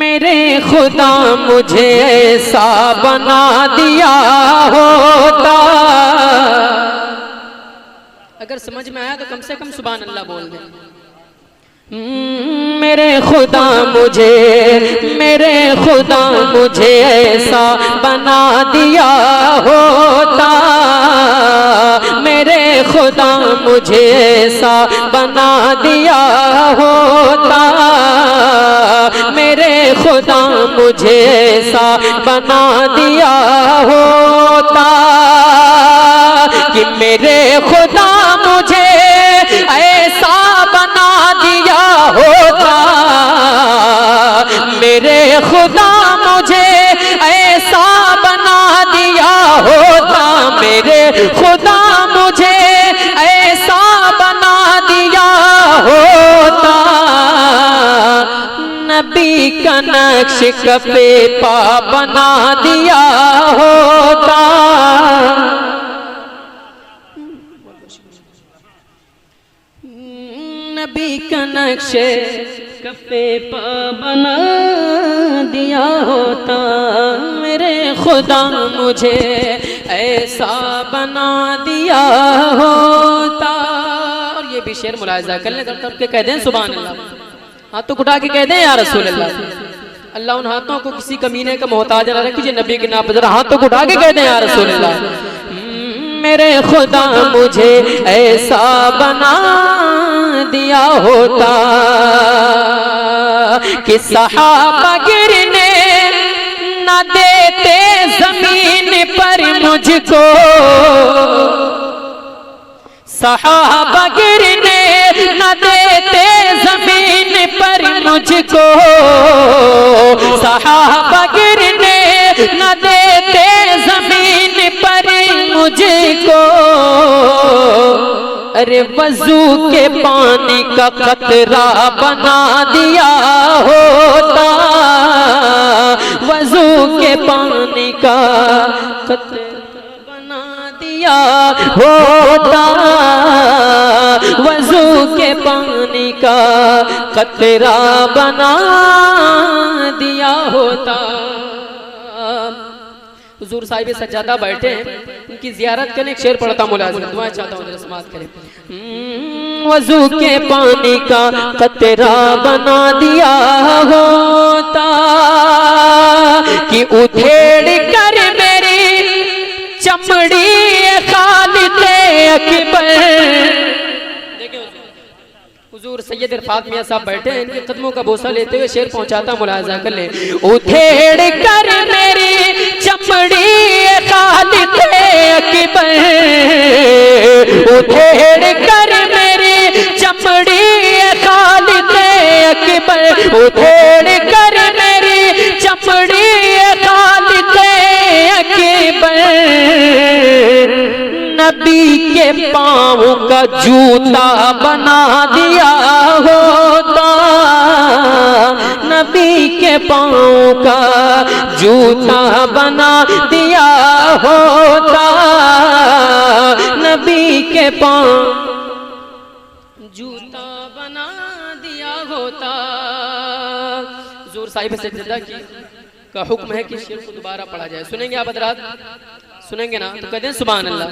मेरे खुदा मुझे ऐसा बना दिया होता। अगर समझ में आया तो कम से कम सुभान अल्लाह बोल दे। मेरे खुदा मुझे ऐसा बना दिया होता। मेरे खुदा मुझे ऐसा बना दिया होता। मेरे खुदा मुझे ऐसा बना दिया होता कि मेरे खुदा मुझे ऐसा बना दिया होता। मेरे खुदा मुझे ऐसा बना दिया होता। मेरे खुदा मुझे ऐसा बना दिया होता। नबी का नक्श कफे पा बना दिया होता। नबी का नक्श कफे पा बना दिया होता। मेरे खुदा मुझे ऐसा बना दिया होता। और ये भी शेर मुलाहिजा कर ले, तब के कह दें सुभान अल्लाह, हाथों उठा के कह दें या रसूल अल्लाह। अल्लाह उन हाथों को किसी कमीने का मोहताज ना रखे, नबी के नाम पर जरा हाथों को उठा के कह दें या रसूल अल्लाह। मेरे खुदा मुझे ऐसा बना दिया होता कि सहाबा गिरने न देते जमीन पर मुझको। सहाबा गिरने न देते जमीन पर मुझको। सहाबा गिरने न देते जमीन पर मुझको। अरे वजू के पानी का कतरा बना दिया होता। वजू के पानी का कतरा बना दिया होता। वजू के पानी का कतरा बना दिया होता। हुजूर साहिब सज्जादा बैठे हैं, उनकी जियारत करने एक शेर पढ़ता मुलाज़िम, दुआ चाहता हूँ समात करें। वजू के पानी का कतरा बना दिया होता कि उधेड़ कर मेरी चमड़ी खालिक़े अकबर। हुजूर सैयद इरफात मियां साहब बैठे हैं, इनके कदमों का बोसा लेते हुए शेर पहुंचाता मुलाहिजा कर ले। उधेड़ कर मेरी चमड़ी खालिक़े अकबर। उधेड़ कर मेरी चमड़ी खालिक़े अकबर। उधेड़ कर मेरी चमड़ी खालिक़े अकबर। नबी के पाँव का जूता बना दिया होता। नबी के पाँव का जूता बना दिया होता। नबी के पाँव जूता बना दिया होता। हुजूर साहिब सज्जदा की का हुक्म है कि शेर को दोबारा पढ़ा जाए। सुनेंगे आप हज़रात? सुनेंगे ना तो कहते हैं सुभान अल्लाह।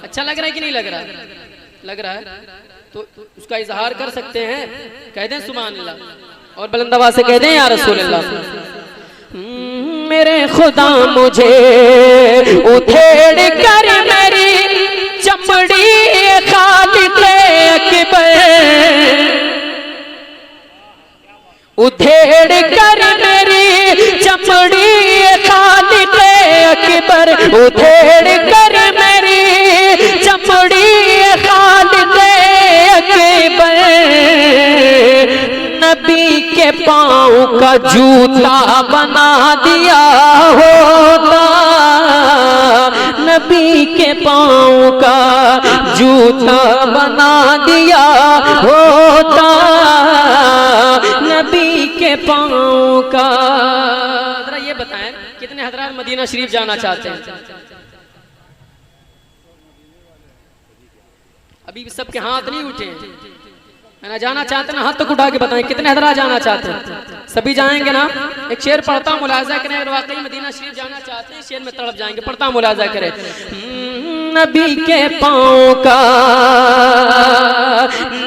अच्छा लग रहा है कि नहीं लग रहा? लग रहा है तो उसका इजहार कर सकते हैं, कह दें सुभान अल्लाह और बुलंद आवाज से कह दें या रसूल अल्लाह। मेरे खुदा मुझे उधेड़ कर मेरी चमड़ी खालिक़े अकबर। उधेड़ कर मेरी चमड़ी खालिक़े अकबर। उधेड़ कर मेरी चमड़ी खालिक़े अकबर। नबी के पाँव का जूता बना दिया होता। नबी के पाँव का जूता बना दिया होता। नबी के पाँव का। जरा ये बताएं कितने हज़रात मदीना शरीफ जाना चाहते हैं? अभी सबके हाथ नहीं उठे। ना जाना चाहते ना हाथ तक उठा के बताएं कितने हजरात जाना चाहते हैं? सभी जाएंगे ना? एक शेर पढ़ता हूँ, मुलाजा करें। अगर वाकई मदीना शरीफ जाना चाहते हैं, शेर में तड़प जाएंगे। पढ़ता हूँ, मुलाजा करें। नबी के पाँव का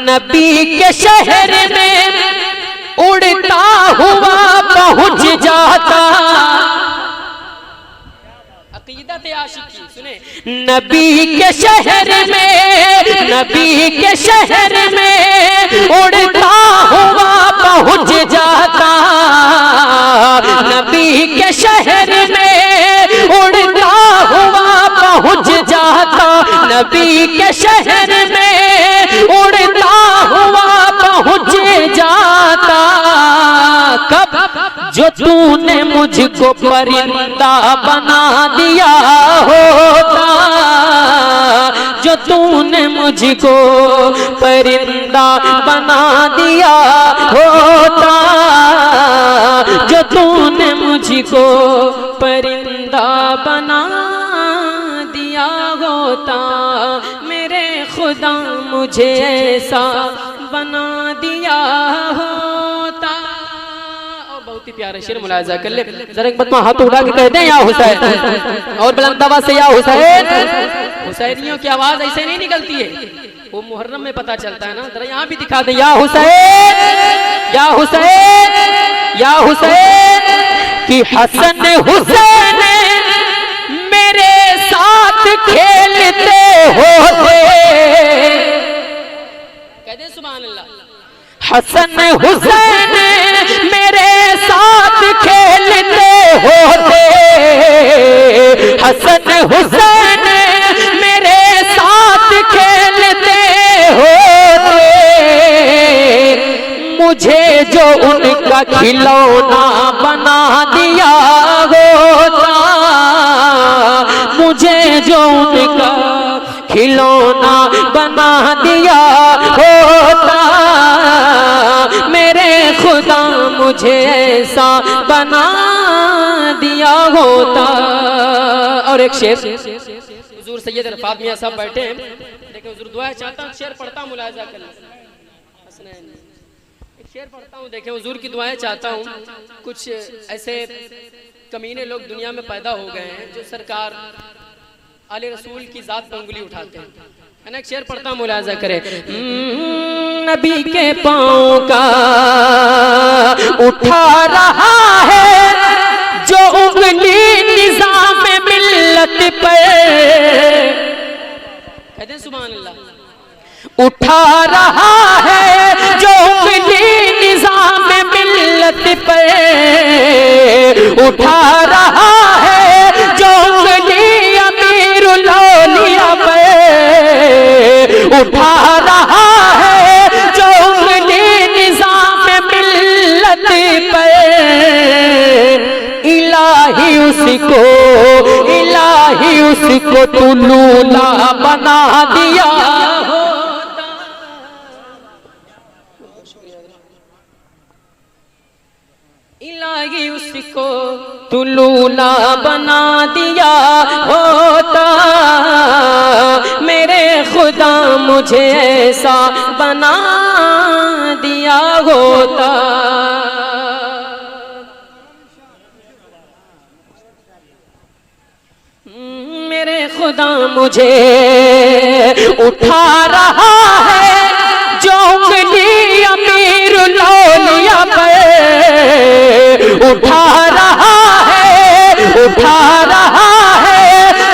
नबी के शहर में उड़ता हुआ पहुँच जाता। अकीदत आशिकी सुने। नबी के शहर में, नबी के शहर में उड़ता हुआ पहुँच जाता। नबी के शहर में उड़ता हुआ पहुँच जाता। नबी के शहर में उड़ता हुआ पहुँच जाता। कब? जो तूने मुझको परिंदा बना दिया होता, जो तूने मुझको परिंदा बना दिया होता, जो तूने मुझको परिंदा बना दिया होता, मेरे खुदा मुझे ऐसा बना दिया होता। बहुत ही प्यारा शेर, मुलाजा कर ले जरा। एक बार हाथ उठा के कह दें या हुसैन, और बुलंद आवाज से या हुसैन। हुसैनियों की आवाज ऐसे नहीं निकलती है, वो मुहर्रम में पता चलता है ना। जरा यहाँ भी दिखा दें, या हुसैन, या हुसैन, या हुसैन। कि हसन हुसैन मेरे साथ खेलते होते। कह दे सुभान अल्लाह। हसन हुसैन मेरे साथ खेलते होते। हसन हुसैन मेरे साथ खेलते होते। मुझे जो उनका खिलौना बना दिया होता, मुझे जो उनका खिलौना बना दिया होता, मेरे खुदा मुझे ऐसा बना दिया होता। और एक शेर, हुजूर सैयद रफ़ात मियां साहब बैठे हैं, देखिए हुजूर दुआ चाहता हूँ, शेर पढ़ता हूँ, मुलाजा कर लें। एक शेर पढ़ता हूँ, देखें हुजूर की दुआएं चाहता हूँ। कुछ ऐसे कमीने लोग दुनिया में पैदा हो गए हैं जो सरकार आले रसूल की जात पर उंगली उठाते हैं, है ना। एक शेर पढ़ता हूँ, मुलाजा करे। नबी के पाँव का उठा रहा है जो उंगली निज़ाम मिल्लत पर। कहते हैं सुभान अल्लाह। उठा रहा है जो उंगली निज़ाम मिल्लत पर। उठा रहा है जो उंगली अमीरुल औलिया पर। उठा रहा है जो उंगली निज़ाम मिल्लत पर। इलाही उसको, इलाही उसको तू लूला बना दिया होता। इलाही उसको तू लूला बना दिया होता, मेरे खुदा मुझे ऐसा बना दिया होता। मेरे खुदा मुझे उठा रहा है जो उंगली अमीरुल औलिया पर। उठा रहा है, उठा रहा है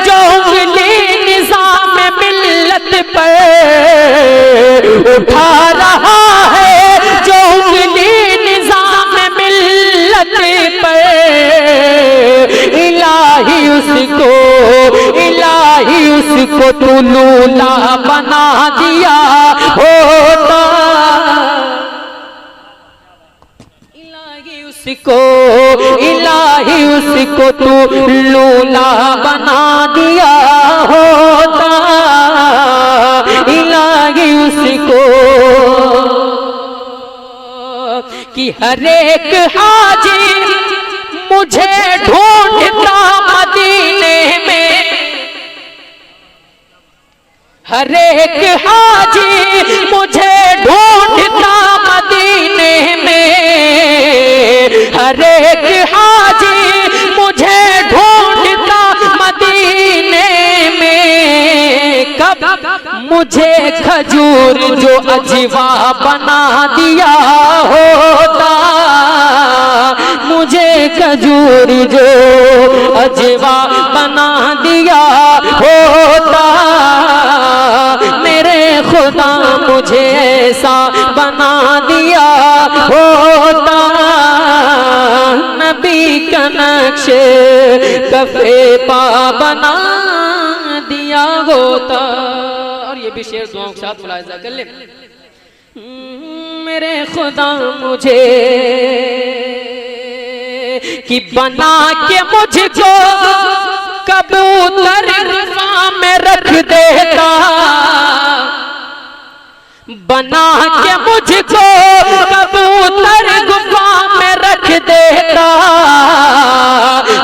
जो उंगली निज़ाम मिल्लत पर। उठा रहा है जो उंगली निज़ाम मिल्लत पर। इलाही उसको, इलाही उसको तू लूला बना दिया होता। इलाही उसको, इलाही उसको तू लूला बना दिया होता। इलाही उसको कि हर एक हाजी मुझे ढूंढता मदीने में। हर एक हाजी मुझे ढूंढता मदीने में, हर एक हाजी मुझे ढूंढता मदीने में। कब मुझे खजूर जो अजवा बना दिया होता, मुझे खजूर जो अजवा बना दिया होता, मेरे खुदा मुझे ऐसा बना दिया होता, नबी का नक्शे कफे पा बना दिया होता। और ये भी शेर दुआओं के साथ मुलाहिजा कर ले। मेरे खुदा मुझे कि बना के मुझको कबूतर गुफा में रख देता, बना के मुझको कबूतर गुफा में रख देता,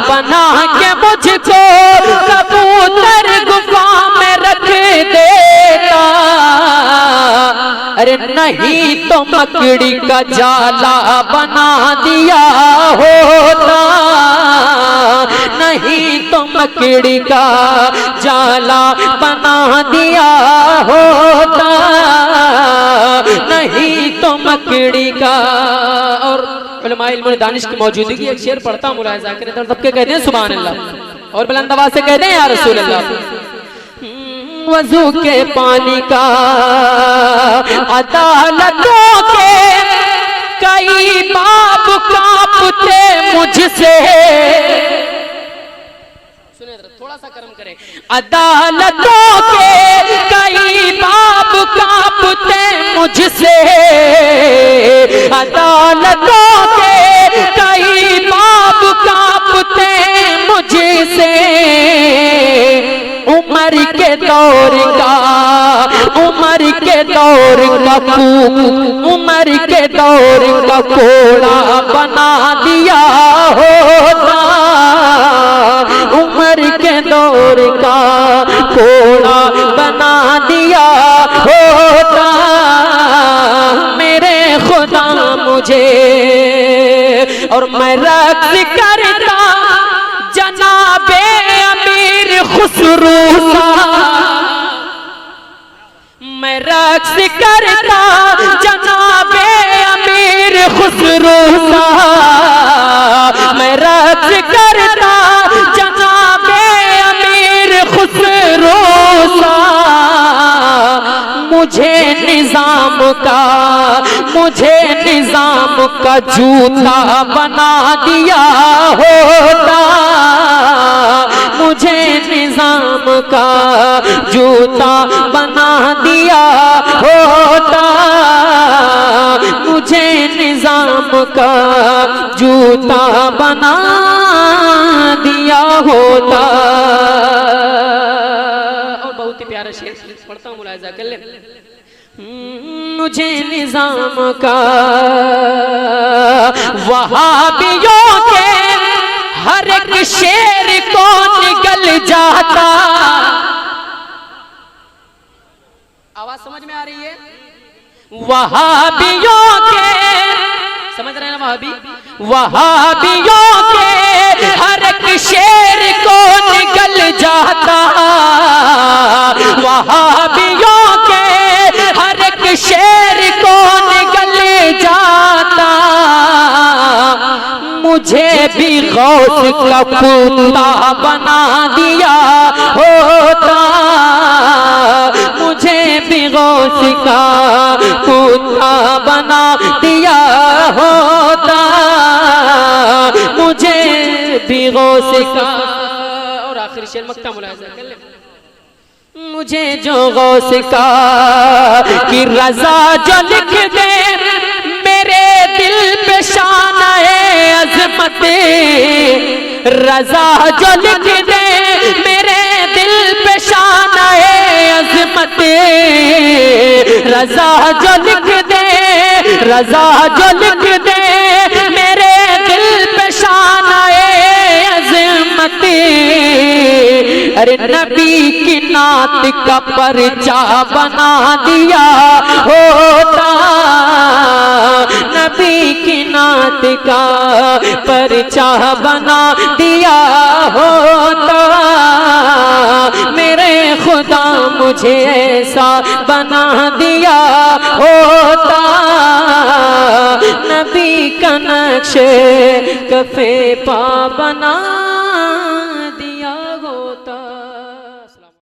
बना के मुझको कबूतर गुफा में रख देता। अरे नहीं तो मकड़ी का जाला बना दिया होता, नहीं तो मकड़ी का जाला बना दिया होता, नहीं तो मकड़ी का। और उलमाए इल्म और दानिश की मौजूदगी एक शेर पढ़ता हूं, मुलाहिजा करें। सबके कहते हैं सुभान अल्लाह, और बुलंद आवाज से कहते हैं या रसूल अल्लाह। वजू के पानी का अदालतों के कई बाब कांपते मुझसे, सुने थोड़ा सा कर्म करें। अदालतों के कई बाब कांपते मुझसे, अदालतों के कई बाब कांपते मुझसे। उमर के दौर का, उमर के दौर का कूक, उमर के दौर का कोड़ा बना दिया होता, उमर के दौर का कोड़ा बना दिया होता, मेरे खुदा मुझे। और मैं रक्स करता जनाबे अमीर खुसरू सा, मैं रक्स करता जनाबे अमीर खुसरू सा, मैं रक्स करता जनाबे अमीर खुसरू सा। मुझे निजाम का, मुझे निजाम का जूता बना दिया होता, मुझे निजाम का जूता बना दिया होता, मुझे निजाम का जूता बना दिया होता। और बहुत ही प्यारा शेर पढ़ता हूँ, मुलाहिजा कर ले। मुझे निजाम का वहाबियों के हर एक शेर को निकल जाता। आवाज समझ में आ रही है? वहाबियों के, समझ रहे हैं ना वहाबी? वहाबियों के हर एक शेर को निकल जाता, वहाबियों के हर एक शेर को निकल जाता। मुझे भी गौस का कुत्ता बना दिया होता, मुझे भी गौस का कुत्ता बना दिया होता, मुझे भी गौस का। और आखिरी शेर मक्ता मुलाहिजा कर ले। मुझे जो गौस का की रजा जो लिख दे मेरे दिल पे शान-ए अज़मत, रजा जो लिख दे मेरे दिल पे शान-ए अज़मत, रजा जो लिख दे, रजा जो लिख दे मेरे दिल पे शान-ए अज़मत। अरे नबी की नात का पर्चा बना दिया होता, नबी की नात का पर्चा बना दिया होता, मेरे खुदा मुझे ऐसा बना दिया होता, नबी का नक्शे कफे पा बना